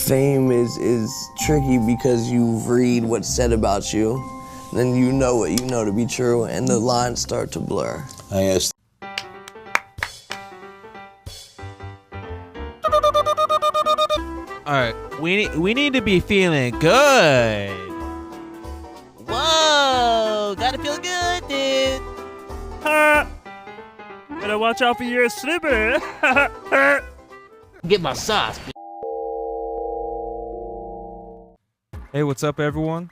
Fame is tricky because you read what's said about you, then you know what you know to be true, and the lines start to blur. I asked. All right, we need to be feeling good. Whoa, gotta feel good, dude. Better watch out for your slipper. Get my sauce. Hey, what's up, everyone?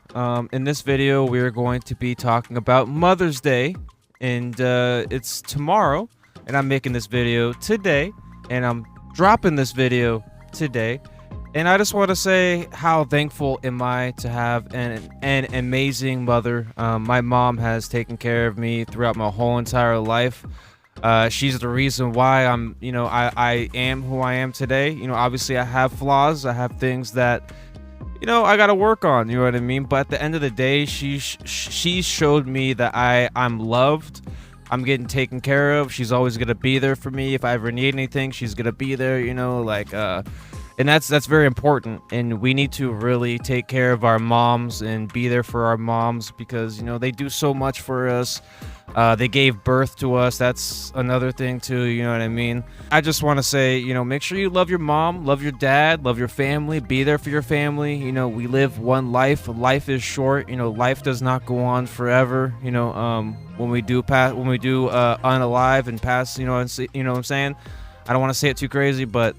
In this video, we are going to be talking about Mother's Day, and it's tomorrow, and I'm making this video today, and I'm dropping this video today. And I just want to say how thankful am I to have an amazing mother. My mom has taken care of me throughout my whole entire life. She's the reason why I'm, I am who I am today. Obviously I have flaws. I have things that, I got to work on, you know what I mean? But at the end of the day, she showed me that I'm loved. I'm getting taken care of. She's always going to be there for me. If I ever need anything, she's going to be there, and that's very important, and we need to really take care of our moms and be there for our moms because they do so much for us. They gave birth to us. That's another thing too, you know what I mean? I just want to say, make sure you love your mom, love your dad, love your family, be there for your family. We live one life. Life is short. Life does not go on forever. When we do unalive and pass, what I'm saying? I don't want to say it too crazy, but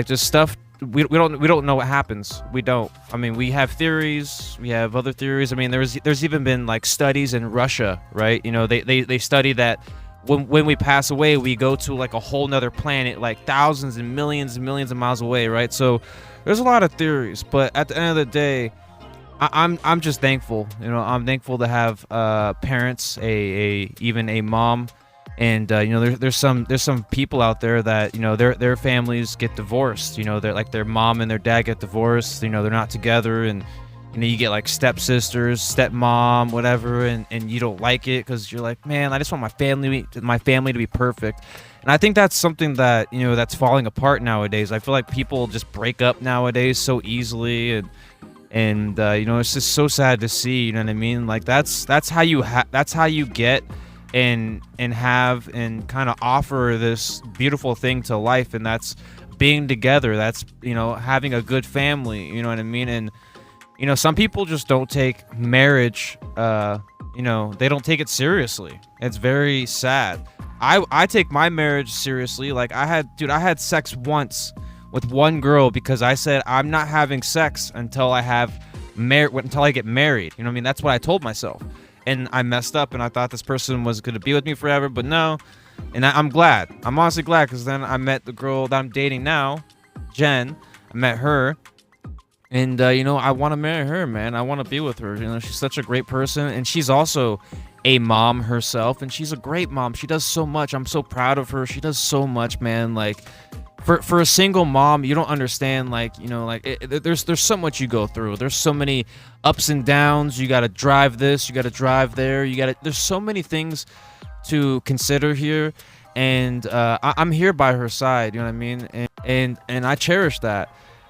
just stuff we don't know what happens. We don't. I mean, we have theories, we have other theories. I mean, there's even been like studies in Russia, right? They study that when we pass away, we go to like a whole nother planet, like thousands and millions of miles away, right? So there's a lot of theories, but at the end of the day, I'm just thankful. I'm thankful to have parents, even a mom. And there's some people out there that their families get divorced. They're like their mom and their dad get divorced. They're not together, and you get like stepsisters, stepmom, whatever, and you don't like it because you're like, man, I just want my family to be perfect. And I think that's something that that's falling apart nowadays. I feel like people just break up nowadays so easily, and it's just so sad to see. You know what I mean? Like that's how you get and have and kind of offer this beautiful thing to life, and that's being together. That's having a good family, you know what I mean? And some people just don't take marriage, they don't take it seriously. It's very sad. I take my marriage seriously. Like I had sex once with one girl because I said I'm not having sex until I get married. You know what I mean? That's what I told myself. And I messed up, and I thought this person was going to be with me forever, but no. And I'm glad. I'm honestly glad, because then I met the girl that I'm dating now, Jen. I met her, and, I want to marry her, man. I want to be with her. She's such a great person, and she's also a mom herself, and she's a great mom. She does so much. I'm so proud of her. She does so much, man. Like, for a single mom, you don't understand, there's so much you go through. There's so many ups and downs. You got to drive this, you got to drive there. There's so many things to consider here, and I'm here by her side, you know what I mean? And I cherish that.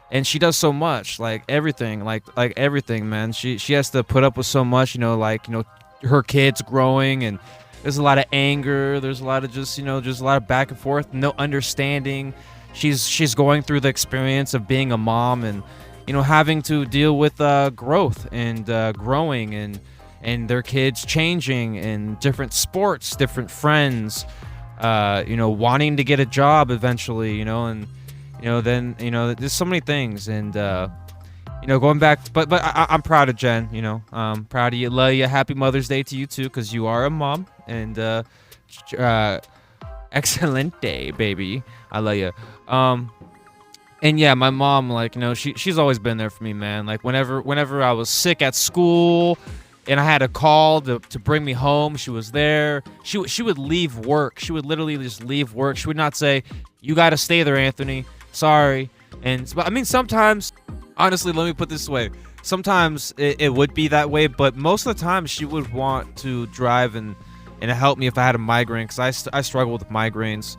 And she does so much, like everything, like everything, man. She has to put up with so much, her kids growing, and there's a lot of anger. There's a lot of just a lot of back and forth, no understanding. She's going through the experience of being a mom, and having to deal with growth and growing, and their kids changing, and different sports, different friends, wanting to get a job eventually, and then there's so many things, and going back, but I'm proud of Jen. I'm proud of you. Love you. Happy Mother's Day to you too, because you are a mom, and excellent day, baby. I love you. And yeah, my mom, she's always been there for me, man. Like whenever I was sick at school and I had a call to bring me home, she was there. She would leave work. She would literally just leave work. She would not say, "You got to stay there, Anthony. Sorry." But I mean, sometimes, honestly, let me put this way. Sometimes it would be that way, but most of the time she would want to drive and help me if I had a migraine, because I struggle with migraines.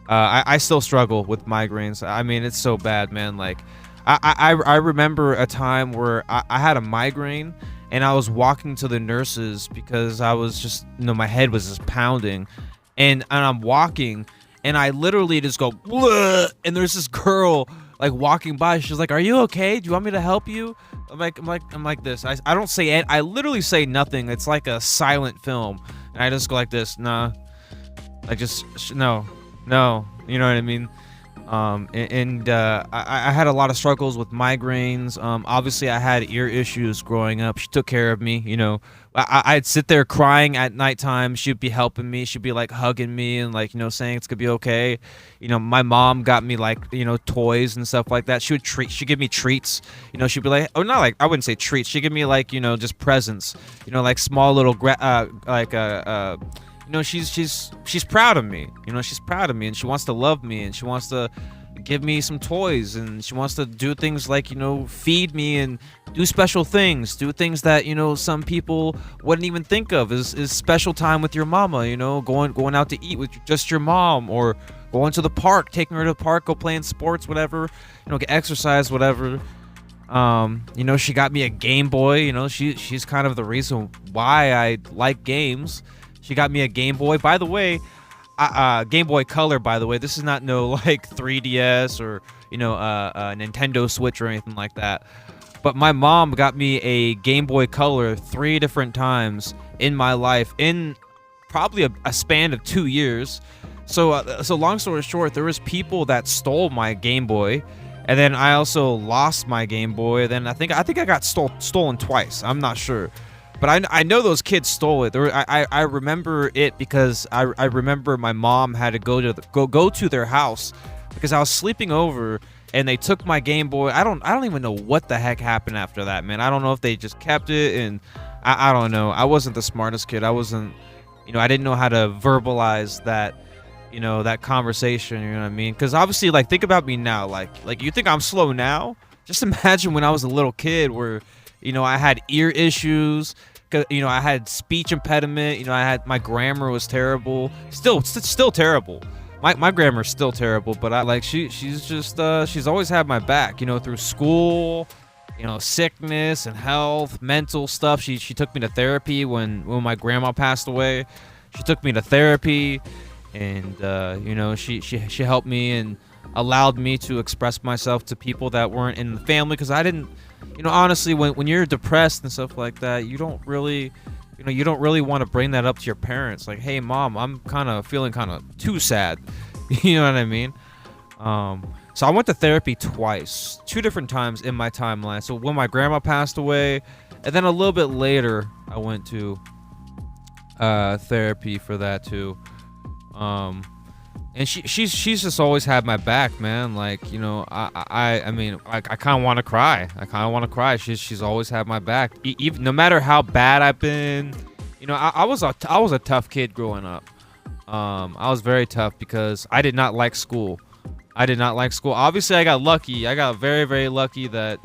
I still struggle with migraines. I mean, it's so bad, man. Like, I remember a time where I had a migraine and I was walking to the nurses because I was just, my head was just pounding, and I'm walking and I literally just go, "Bleh," and there's this girl like walking by. She's like, "Are you okay? Do you want me to help you?" I'm like this. I don't say it. I literally say nothing. It's like a silent film, and I just go like this. Nah, I just no. You know what I mean? I had a lot of struggles with migraines. Obviously I had ear issues growing up. She took care of me, I'd sit there crying at nighttime. She'd be helping me. She'd be like hugging me and like, saying it's gonna be okay. My mom got me like, toys and stuff like that. She'd give me treats. She'd be like, oh, not like, I wouldn't say treats. She'd give me like, just presents, like small little, she's proud of me. She's proud of me, and she wants to love me, and she wants to give me some toys, and she wants to do things like, feed me and do special things, do things that, some people wouldn't even think of is special time with your mama, going out to eat with just your mom, or going to the park, taking her to the park, go playing sports, whatever, get exercise, whatever. She got me a Game Boy. She's kind of the reason why I like games. She got me a Game Boy. By the way, Game Boy Color, by the way. This is not no like 3DS or, a Nintendo Switch or anything like that. But my mom got me a Game Boy Color 3 different times in my life in probably a span of 2 years. So long story short, there was people that stole my Game Boy. And then I also lost my Game Boy. Then I think I got stolen twice. I'm not sure. But I know those kids stole it. I remember it because I remember my mom had to go to their house because I was sleeping over and they took my Game Boy. I don't even know what the heck happened after that, man. I don't know if they just kept it, and I don't know. I wasn't the smartest kid. I wasn't, I didn't know how to verbalize that, that conversation. You know what I mean? Because obviously, like, think about me now. Like you think I'm slow now? Just imagine when I was a little kid where, I had ear issues, I had speech impediment, I had, my grammar was terrible, still terrible. My grammar is still terrible, but she's just, she's always had my back, through school, sickness and health, mental stuff. She took me to therapy when my grandma passed away. She took me to therapy, and, she helped me and allowed me to express myself to people that weren't in the family, because I didn't, honestly, when you're depressed and stuff like that, you don't really want to bring that up to your parents. Like, hey, mom, I'm kind of feeling kind of too sad. You know what I mean? So I went to therapy twice, 2 different times in my timeline. So when my grandma passed away, and then a little bit later, I went to therapy for that too. And she's just always had my back, man. Like, I mean, I kind of want to cry. She's always had my back. Even no matter how bad I've been, I was a tough kid growing up. I was very tough because I did not like school. Obviously, I got lucky. I got very, very lucky that,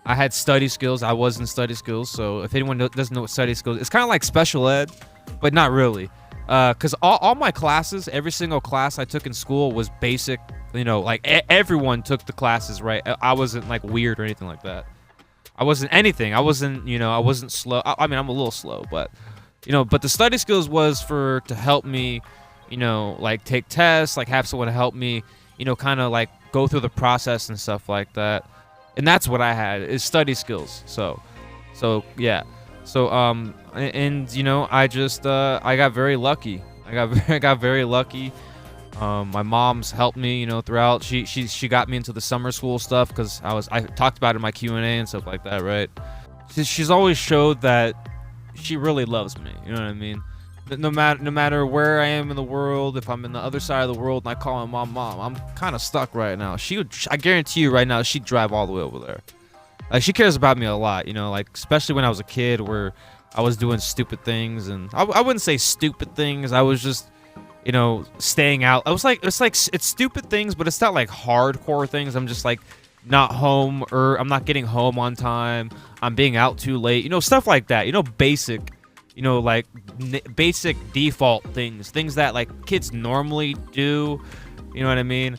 I had study skills. I was in study skills. So if anyone doesn't know what study skills, it's kind of like special ed, but not really. Because all my classes, every single class I took in school was basic, like everyone took the classes, right? I wasn't like weird or anything like that. I wasn't anything. I wasn't slow. I mean, I'm a little slow, but, but the study skills was to help me, like take tests, like have someone to help me, kind of like go through the process and stuff like that. And that's what I had, is study skills. So yeah. So, I just, I got very lucky. I got very lucky. My mom's helped me, throughout. She got me into the summer school stuff because I talked about it in my Q&A and stuff like that, right? She's always showed that she really loves me. You know what I mean? No matter where I am in the world, if I'm in the other side of the world and I call my mom, I'm kind of stuck right now. I guarantee you right now, she'd drive all the way over there. Like, she cares about me a lot, like, especially when I was a kid where I was doing stupid things. And I wouldn't say stupid things. I was just, staying out. It's stupid things, but it's not like hardcore things. I'm just like not home, or I'm not getting home on time. I'm being out too late, stuff like that, basic, like basic default things that like kids normally do. You know what I mean?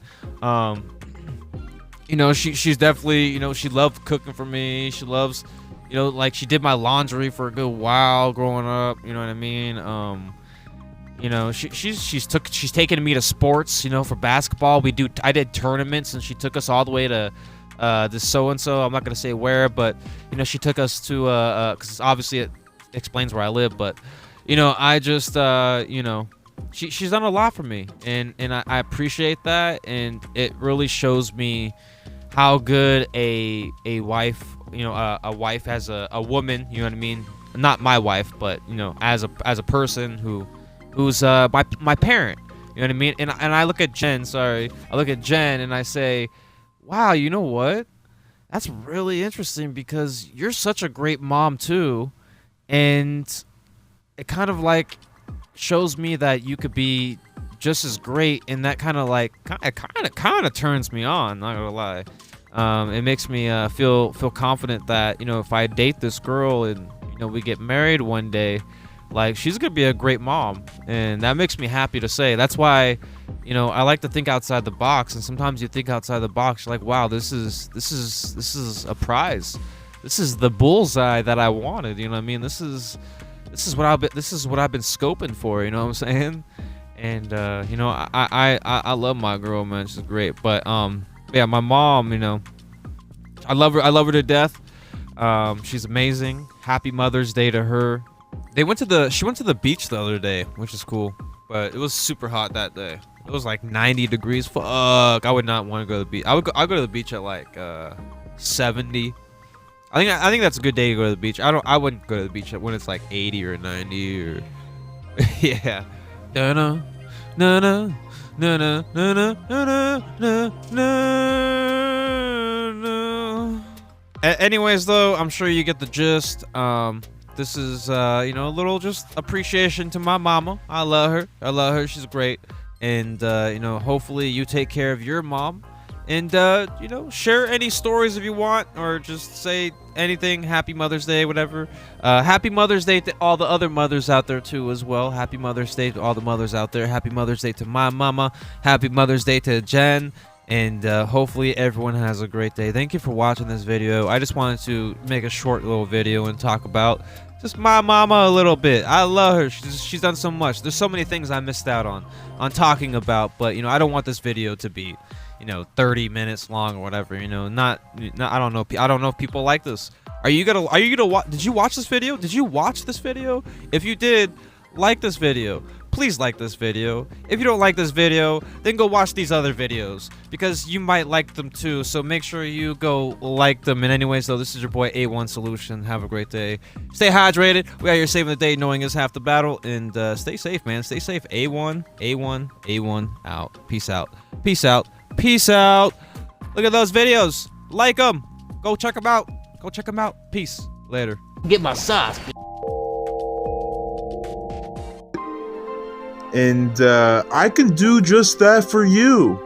you know, she's definitely, you know, she loved cooking for me. She loves, you know, like she did my laundry for a good while growing up. You know what I mean? You know, she's taken me to sports. You know, for basketball, I did tournaments, and she took us all the way to this so and so. I'm not gonna say where, but you know, she took us to because obviously it explains where I live. But you know, I just you know, she's done a lot for me, and I appreciate that, and it really shows me how good a wife, you know, a wife as a woman, you know what I mean? Not my wife, but you know, as a person who's my parent, you know what I mean? And I look at Jen, I look at Jen and I say, wow, you know what? That's really interesting because you're such a great mom too, and it kind of like shows me that you could be just as great, and that kind of turns me on, not gonna lie. It makes me feel confident that, you know, if I date this girl and, you know, we get married one day, like, she's gonna be a great mom, and that makes me happy to say. That's why, you know, I like to think outside the box, and sometimes you think outside the box, you're like, wow, this is a prize. This is the bullseye that I wanted, you know what I mean? This is what I've been scoping for, you know what I'm saying? And you know, I love my girl, man. She's great. But yeah, my mom, you know, I love her to death. She's amazing. Happy Mother's Day to her. She went to the beach the other day, which is cool. But it was super hot that day. It was like 90 degrees. Fuck, I would not want to go to the beach. I'll go to the beach at like 70. I think that's a good day to go to the beach. I wouldn't go to the beach when it's like 80 or 90 or yeah. No no no no no no no no no no. Anyways, though, I'm sure you get the gist. This is you know, a little just appreciation to my mama. I love her. She's great. And you know, hopefully you take care of your mom. And, you know, share any stories if you want, or just say anything. Happy Mother's Day, whatever. Happy Mother's Day to all the other mothers out there, too, as well. Happy Mother's Day to all the mothers out there. Happy Mother's Day to my mama. Happy Mother's Day to Jen. And hopefully everyone has a great day. Thank you for watching this video. I just wanted to make a short little video and talk about just my mama a little bit. I love her. She's done so much. There's so many things I missed out on talking about. But, you know, I don't want this video to be, you know, 30 minutes long or whatever, you know. Not I don't know if people like this. Are you gonna watch? Did you watch this video? Did you watch this video? If you did, like this video. Please like this video. If you don't like this video, then go watch these other videos, because you might like them too. So make sure you go like them. And anyways, though, this is your boy A1 Solution. Have a great day. Stay hydrated. We out here saving the day, knowing is half the battle. And stay safe, man. Stay safe. A1 out. Peace out. Peace out. Peace out. Look at those videos. Like them. Go check them out. Go check them out. Peace. Later. Get my sauce. And I can do just that for you.